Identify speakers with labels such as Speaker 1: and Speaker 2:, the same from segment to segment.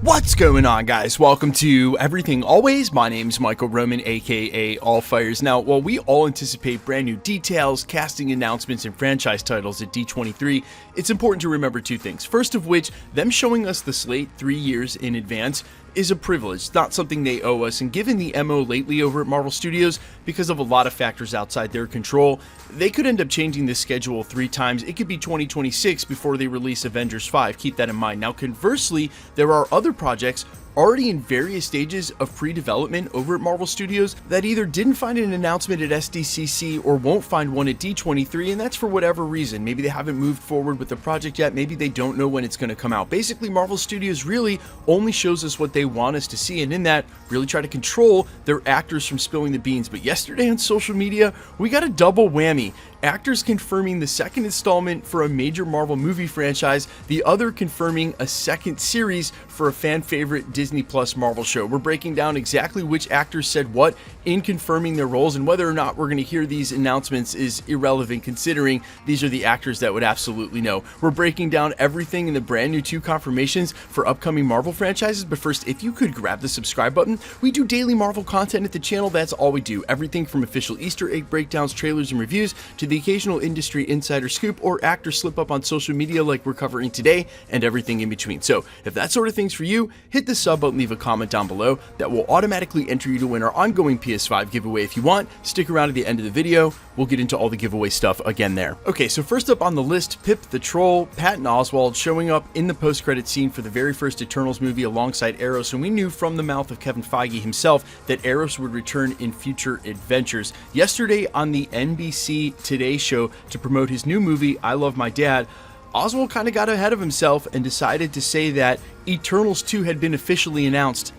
Speaker 1: What's going on, guys? Welcome to Everything Always. My name's Michael Roman, aka Allfires. Now, while we all anticipate brand new details, casting announcements, and franchise titles at D23, it's important to remember two things. First of which, them showing us the slate 3 years in advance is a privilege. It's not something they owe us, and given the MO lately over at Marvel Studios, because of a lot of factors outside their control, they could end up changing this schedule 3 times. It could be 2026 before they release Avengers 5. Keep that in mind. Now, conversely, there are other projects already in various stages of pre-development over at Marvel Studios that either didn't find an announcement at SDCC or won't find one at D23, and that's for whatever reason. Maybe they haven't moved forward with the project yet, maybe they don't know when it's going to come out. Basically, Marvel Studios really only shows us what they want us to see, and in that, really try to control their actors from spilling the beans. But yesterday on social media, we got a double whammy. Actors confirming the second installment for a major Marvel movie franchise, the other confirming a second series for a fan favorite Disney Plus Marvel show. We're breaking down exactly which actors said what in confirming their roles, and whether or not we're going to hear these announcements is irrelevant considering these are the actors that would absolutely know. We're breaking down everything in the brand new 2 confirmations for upcoming Marvel franchises, but first, if you could grab the subscribe button. We do daily Marvel content at the channel. That's all we do. Everything from official Easter egg breakdowns, trailers, and reviews to the occasional industry insider scoop or actor slip up on social media like we're covering today, and everything in between. So if that sort of thing's for you, hit the sub button, leave a comment down below. That will automatically enter you to win our ongoing PS5 giveaway. If you want, stick around at the end of the video. We'll get into all the giveaway stuff again there. Okay, so first up on the list, Pip the Troll, Patton Oswalt showing up in the post-credit scene for the very first Eternals movie alongside Eros, and we knew from the mouth of Kevin Feige himself that Eros would return in future adventures. Yesterday on the NBC Today show to promote his new movie, I Love My Dad, Oswalt kind of got ahead of himself and decided to say that Eternals 2 had been officially announced.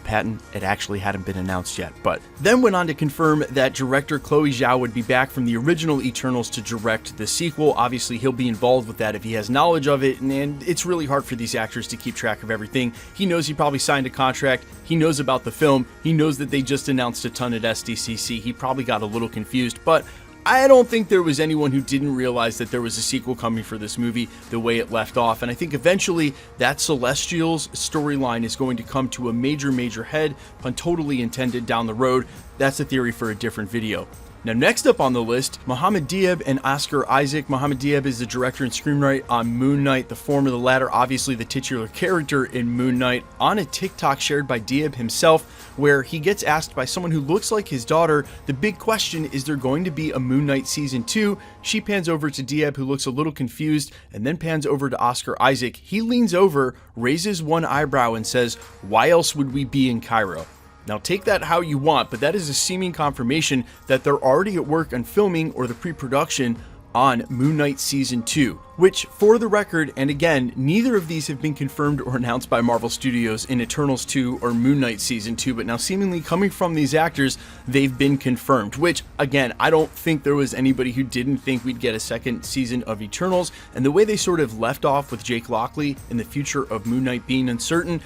Speaker 1: Patton, it actually hadn't been announced yet, but then went on to confirm that director Chloe Zhao would be back from the original Eternals to direct the sequel. Obviously, he'll be involved with that if he has knowledge of it, and it's really hard for these actors to keep track of everything. He knows he probably signed a contract, he knows about the film, he knows that they just announced a ton at SDCC. He probably got a little confused, but I don't think there was anyone who didn't realize that there was a sequel coming for this movie the way it left off, and I think eventually that Celestials storyline is going to come to a major head, pun totally intended, down the road. That's a theory for a different video. Now, next up on the list, Mohamed Diab and Oscar Isaac. Mohamed Diab is the director and screenwriter on Moon Knight, the former, the latter, obviously the titular character in Moon Knight. On a TikTok shared by Diab himself, where he gets asked by someone who looks like his daughter, the big question, is there going to be a Moon Knight season 2? She pans over to Diab, who looks a little confused, and then pans over to Oscar Isaac. He leans over, raises one eyebrow, and says, "Why else would we be in Cairo?" Now, take that how you want, but that is a seeming confirmation that they're already at work on filming or the pre-production on Moon Knight Season 2, which, for the record, and again, neither of these have been confirmed or announced by Marvel Studios in Eternals 2 or Moon Knight Season 2, but now seemingly coming from these actors, they've been confirmed, which, again, I don't think there was anybody who didn't think we'd get a second season of Eternals, and the way they sort of left off with Jake Lockley and the future of Moon Knight being uncertain,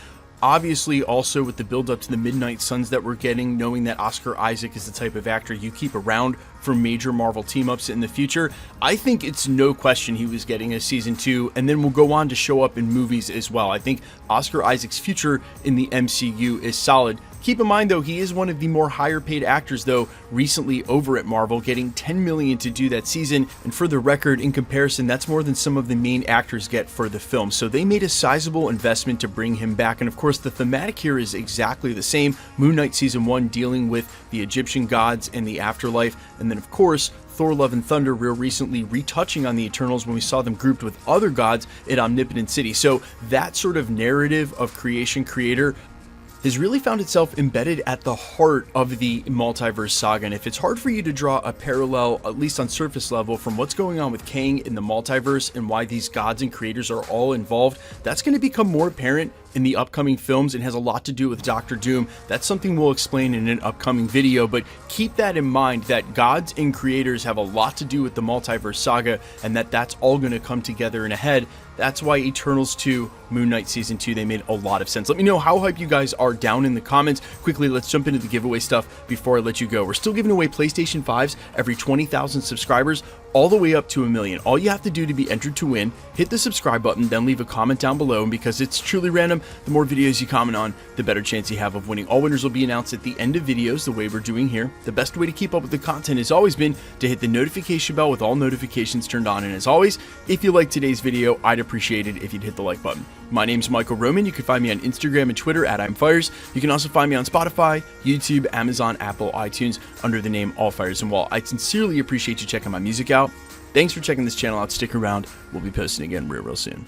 Speaker 1: obviously also with the build up to the Midnight Suns that we're getting, knowing that Oscar Isaac is the type of actor you keep around for major Marvel team-ups in the future, I think it's no question he was getting a season 2, and then will go on to show up in movies as well. I think Oscar Isaac's future in the MCU is solid. Keep in mind, though, he is one of the more higher paid actors, though, recently over at Marvel, getting $10 million to do that season, and for the record, in comparison, that's more than some of the main actors get for the film, so they made a sizable investment to bring him back, and of course, the thematic here is exactly the same. Moon Knight Season 1 dealing with the Egyptian gods and the afterlife, and then, of course, Thor Love and Thunder real recently retouching on the Eternals when we saw them grouped with other gods at Omnipotent City, so that sort of narrative of creator has really found itself embedded at the heart of the multiverse saga. And if it's hard for you to draw a parallel, at least on surface level, from what's going on with Kang in the multiverse and why these gods and creators are all involved, that's going to become more apparent in the upcoming films and has a lot to do with Doctor Doom. That's something we'll explain in an upcoming video, but keep that in mind, that gods and creators have a lot to do with the multiverse saga, and that's all going to come together in a head. That's why Eternals 2, Moon Knight Season 2, they made a lot of sense. Let me know how hype you guys are down in the comments. Quickly, let's jump into the giveaway stuff before I let you go. We're still giving away PlayStation 5s every 20,000 subscribers all the way up to 1 million. All you have to do to be entered to win, hit the subscribe button, then leave a comment down below, and because it's truly random, the more videos you comment on, the better chance you have of winning. All winners will be announced at the end of videos, the way we're doing here. The best way to keep up with the content has always been to hit the notification bell with all notifications turned on, and as always, if you liked today's video, I'd appreciate it if you'd hit the like button. My name's Michael Roman. You can find me on Instagram and Twitter at I'mFires. You can also find me on Spotify, YouTube, Amazon, Apple, iTunes under the name All Fires. And while I sincerely appreciate you checking my music out, thanks for checking this channel out. Stick around. We'll be posting again real soon.